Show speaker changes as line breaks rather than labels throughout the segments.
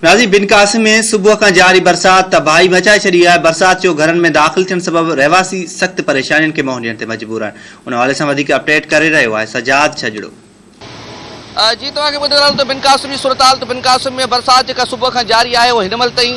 राजी बिन कासिम में सुबह का जारी बरसात तबाही मचाए छड़ी है। बरसात जो घर में दाखिल थियण सबब रहवासी सख्त परेशानियों के मुंहुं ॾियण ते मजबूर आहिनि। उन हवाले सां वधीक अपडेट करे रहियो आहे सजाद छजड़ो।
जी तव्हांखे ॿुधायो त बिन कासिम जी सूरत हाल। बिन कासिम में बरसात जेका सुबुह खां जारी आहे उहा हिन महिल ताईं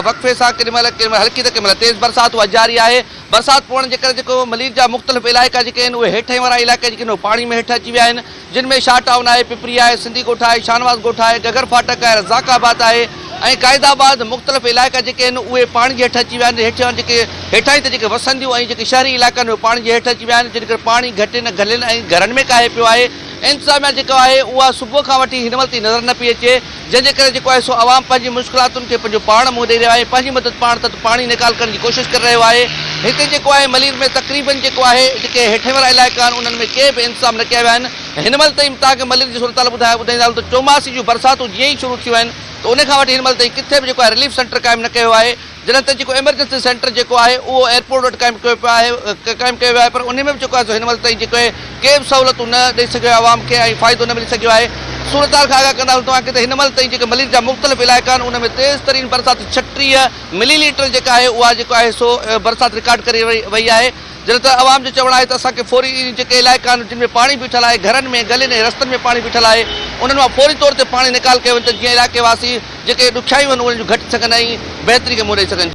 वक़फ़े सां केॾीमहिल हल्की त केॾीमहिल तेज़ बरसात उहा जारी आहे। बरसात पवण जे करे जेको मलीर जा मुख़्तलिफ़ इलाइक़ा जेके आहिनि उहे हेठि वारा इलाइक़ा जेके आहिनि उहे पाणी में हेठि अची विया आहिनि, जिन में शाह टाउन आहे, पिपरी आहे, सिंधी ॻोठ आहे, शाहनवाज़ ॻोठ आहे, गगर फाटक आहे, रज़ाकाबाद आहे ऐं क़ाइदाबाद मुख़्तलिफ़ इलाइक़ा जेके आहिनि उहे पाणी जे हेठि अची विया आहिनि। हेठि जेके हेठां ई त जेके वसंदियूं ऐं जेके शहरी इलाइक़ा आहिनि उहे पाणी जे हेठि अची विया आहिनि, जिन करे पाणी घटि न घलियुनि ऐं घरनि में काहे पियो आहे। इंतिज़ामिया जेको आहे उहा सुबुह खां वठी हिन महिल ताईं नज़र न पई अचे, जंहिंजे करे जेको आहे सो आवाम पंहिंजी मुश्किलातुनि खे पंहिंजो पाण मुंहुं ॾेई रहियो आहे, पंहिंजी मदद पाण तक पाणी निकाल करण जी कोशिशि करे रहियो आहे। हिते जेको आहे मलीर में तक़रीबन जेको आहे जेके हेठि वारा इलाइक़ा आहिनि उन्हनि में के बि इंतज़ाम न कया विया आहिनि। हिन महिल ताईं तव्हांखे मलीर जी सूरत हाल ॿुधाईंदा त चौमासी जूं बरसातूं जीअं ई शुरू थियूं आहिनि त उनखां वठी हिन महिल ताईं किथे बि जेको आहे रिलीफ सेंटर क़ाइमु न कयो आहे। जॾहिं त जेको एमरजेंसी सेंटर जेको आहे उहो एयरपोर्ट वटि क़ाइमु कयो पियो आहे पर उन में बि जेको आहे हिन महिल ताईं जेको आहे के बि सहूलियतूं न ॾेई सघियो आहे आवाम खे ऐं फ़ाइदो न मिली सघियो आहे। सूरत हाल खां आगाह कंदा तव्हांखे त हिन महिल ताईं जेके मलीर जा मुख़्तलिफ़ इलाइक़ा आहिनि उन में तेज़ तरीन बरसात 36 मिलीलीटर जेका आहे उहा जेको आहे सो बरसात रिकॉर्ड करे वई आहे। जॾहिं त आवाम जो चवणु आहे त असांखे फौरी जेके इलाइक़ा आहिनि जिन में पाणी बीठल आहे, घरनि में गलियुनि ऐं रस्तनि में पाणी बीठल आहे, उन्हनि मां फौरी तौर ते पाणी निकाल कयो वञे त जीअं इलाइक़े वासी जेके ॾुखियायूं आहिनि उन्हनि जूं घटि सघनि ऐं बहितरी खे मुंहुं ॾेई सघनि।